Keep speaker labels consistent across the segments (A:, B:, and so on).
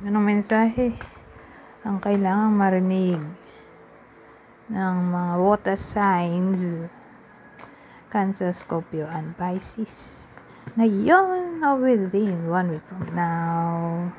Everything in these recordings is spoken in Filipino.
A: Anong mensahe ang kailangang marinig ng mga water signs, Cancer, Scorpio, and Pisces ngayon o within 1 week from now?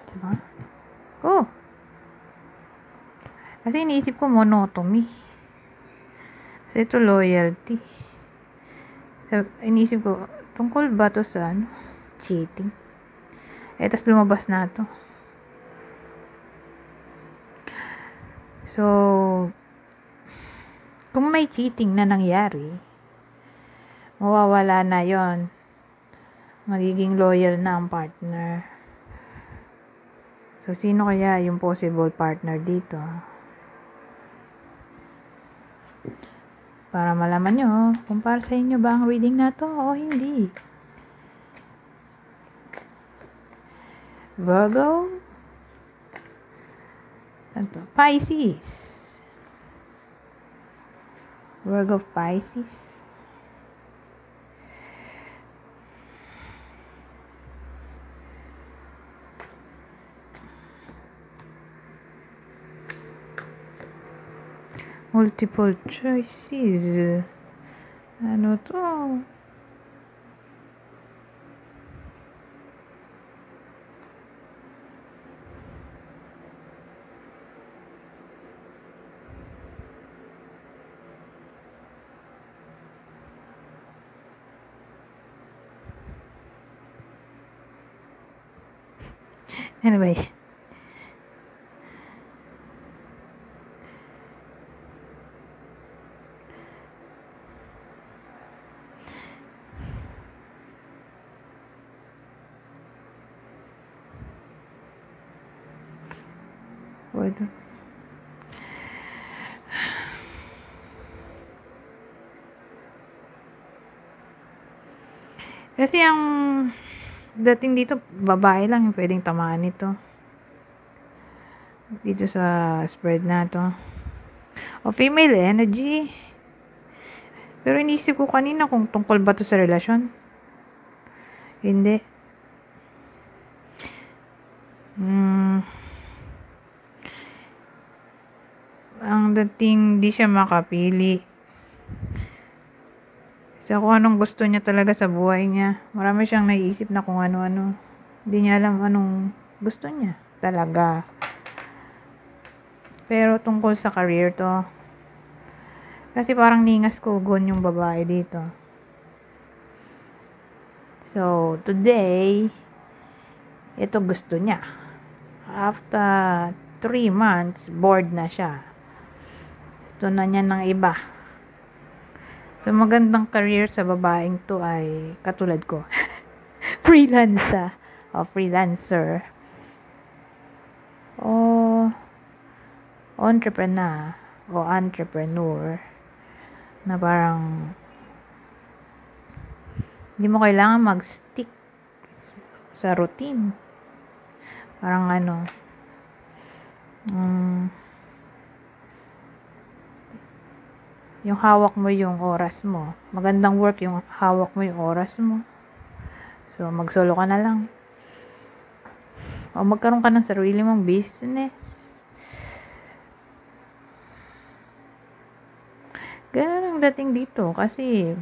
A: Diba? Oh! Kasi iniisip ko monotony. Kasi ito loyalty. Iniisip ko, tungkol ba to sa cheating? Tas lumabas na to. So, kung may cheating na nangyari, mawawala na yon. Magiging loyal na ang partner. So, sino kaya yung possible partner dito? Para malaman nyo kung para sa inyo ba ang reading na to o hindi. Virgo? Pisces. Virgo, Pisces. Multiple choices. Ano to? Anyway. Pwede. Kasi ang dating dito, babae lang yung pwedeng tamaan nito. Dito sa spread na to. O female energy. Pero inisip ko kanina kung tungkol ba to sa relasyon. Hindi. Ang dating di siya makapili. So kung anong gusto niya talaga sa buhay niya. Marami siyang naiisip na kung ano-ano. Hindi niya alam anong gusto niya talaga. Pero tungkol sa career to. Kasi parang ningas kugon yung babae dito. So, today, ito gusto niya. After 3 months, bored na siya. Gusto na niya ng iba. So, magandang career sa babaeng to ay katulad ko. Freelancer. O freelancer. O entrepreneur. O entrepreneur. Na parang hindi mo kailangan mag-stick sa routine. Parang yung hawak mo yung oras mo. Magandang work yung hawak mo yung oras mo. So, mag-solo ka na lang. O magkaroon ka ng sarili mong business. Ganun ang dating dito. Kasi,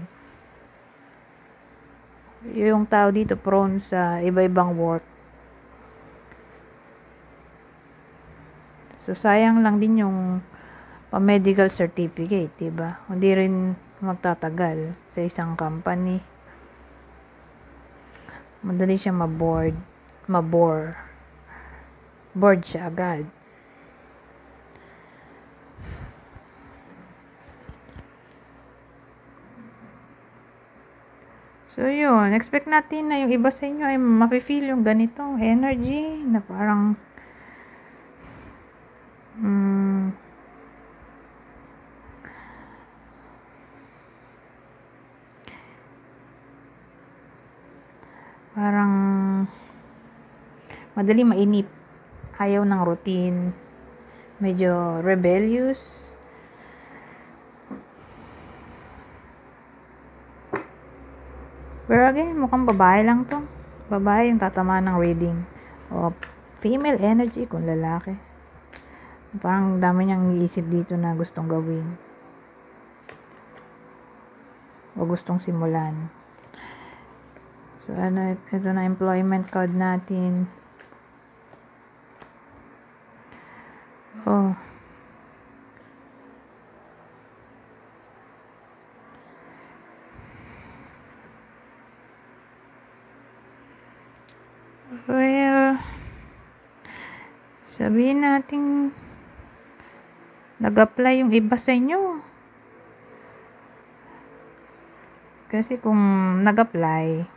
A: yung tao dito prone sa iba-ibang work. So, sayang lang din yung pa-medical certificate, diba? Hindi rin magtatagal sa isang company. Madali siya mabore. Bored siya agad. So, yun. Expect natin na yung iba sa inyo ay mafe-feel yung ganitong energy na parang Parang madali mainip. Ayaw ng routine. Medyo rebellious. Pero again, mukhang babae lang to. Babae yung tatama ng reading. O female energy kung lalaki. Parang dami niyang iisip dito na gustong gawin. O gustong simulan. So, ito na employment card natin. Oh. Well, sabihin natin nag-apply yung iba sa inyo. Kasi kung nag-apply,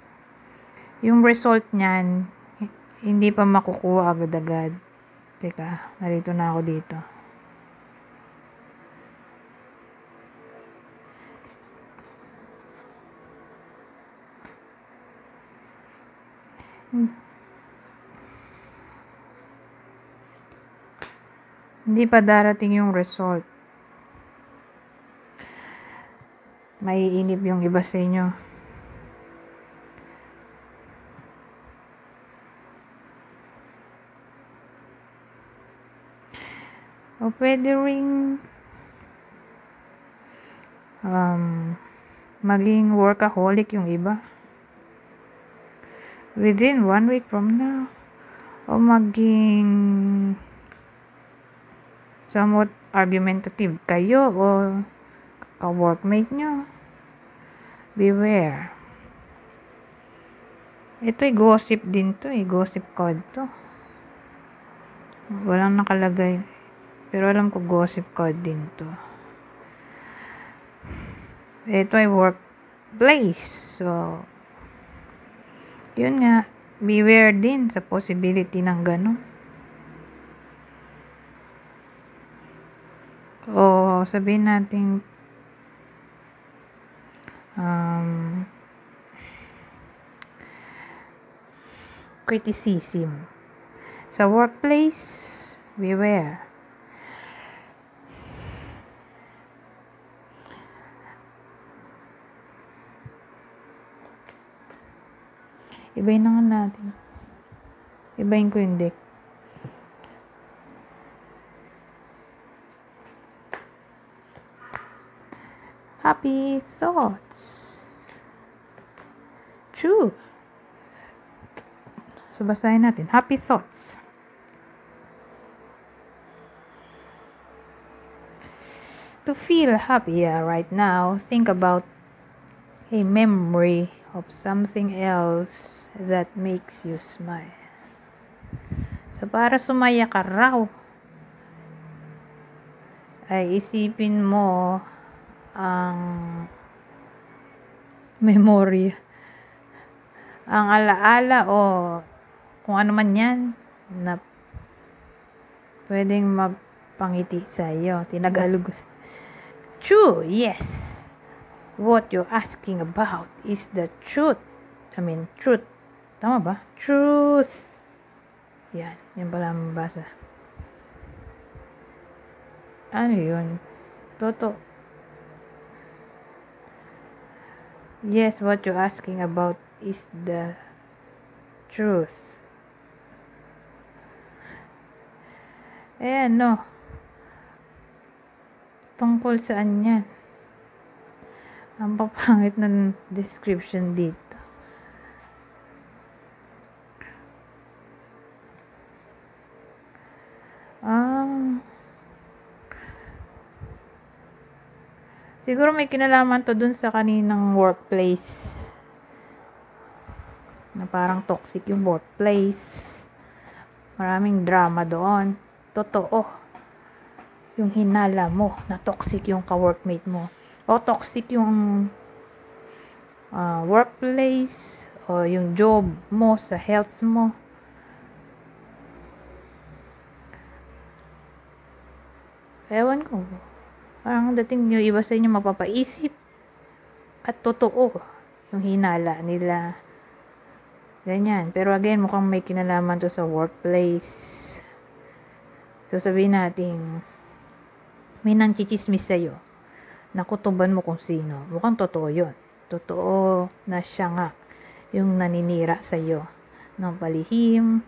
A: yung result niyan, hindi pa makukuha agad-agad. Teka, narito na ako dito. Hindi pa darating yung result. Maiinip yung iba sa inyo. O pwede ring maging workaholic yung iba. Within 1 week from now. O maging somewhat argumentative kayo o ka-workmate nyo. Beware. Ito'y gossip din to eh. Gossip card to. Walang nakalagay. Pero alam ko gossip card din to. Ito ay workplace. So, yun nga. Beware din sa possibility ng gano'n. O sabihin natin criticism. Sa workplace, beware. Ibayin na nga natin. Ibayin ko yung deck. Happy thoughts. True. So, basahin natin. Happy thoughts. To feel happier right now, think about a memory of something else that makes you smile. So, para sumaya ka raw, ay isipin mo ang memory, ang alaala o kung ano man yan na pwedeng magpangiti sa iyo. Tinagalog. True, yes. What you're asking about is the truth. Truth. Tama ba? Truth. Yan. Yan pala ang mabasa. Ano yun? Toto. Yes, what you're asking about is the truth. No. Tungkol saan yan? Ang papangit ng description dito. Siguro may kinalaman to dun sa kaninang workplace. Na parang toxic yung workplace. Maraming drama doon. Totoo. Yung hinala mo na toxic yung ka-workmate mo. O toxic yung workplace. O yung job mo sa health mo. Ewan ko. Parang dating nyo, iba sa inyo mapapaisip. At totoo yung hinala nila. Ganyan. Pero again, mukhang may kinalaman to sa workplace. So, sabihin natin, may nangchichismis sa'yo. Nakutuban mo kung sino. Mukhang totoo yun. Totoo na siya nga yung naninira sa'yo ng palihim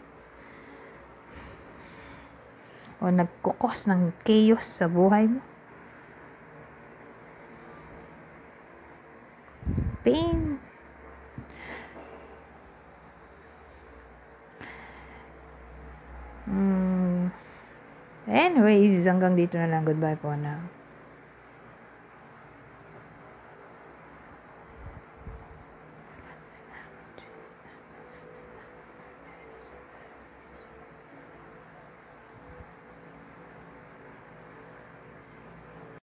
A: o nagkukos ng chaos sa buhay mo. Pain. Anyways, hanggang dito na lang. Goodbye po na.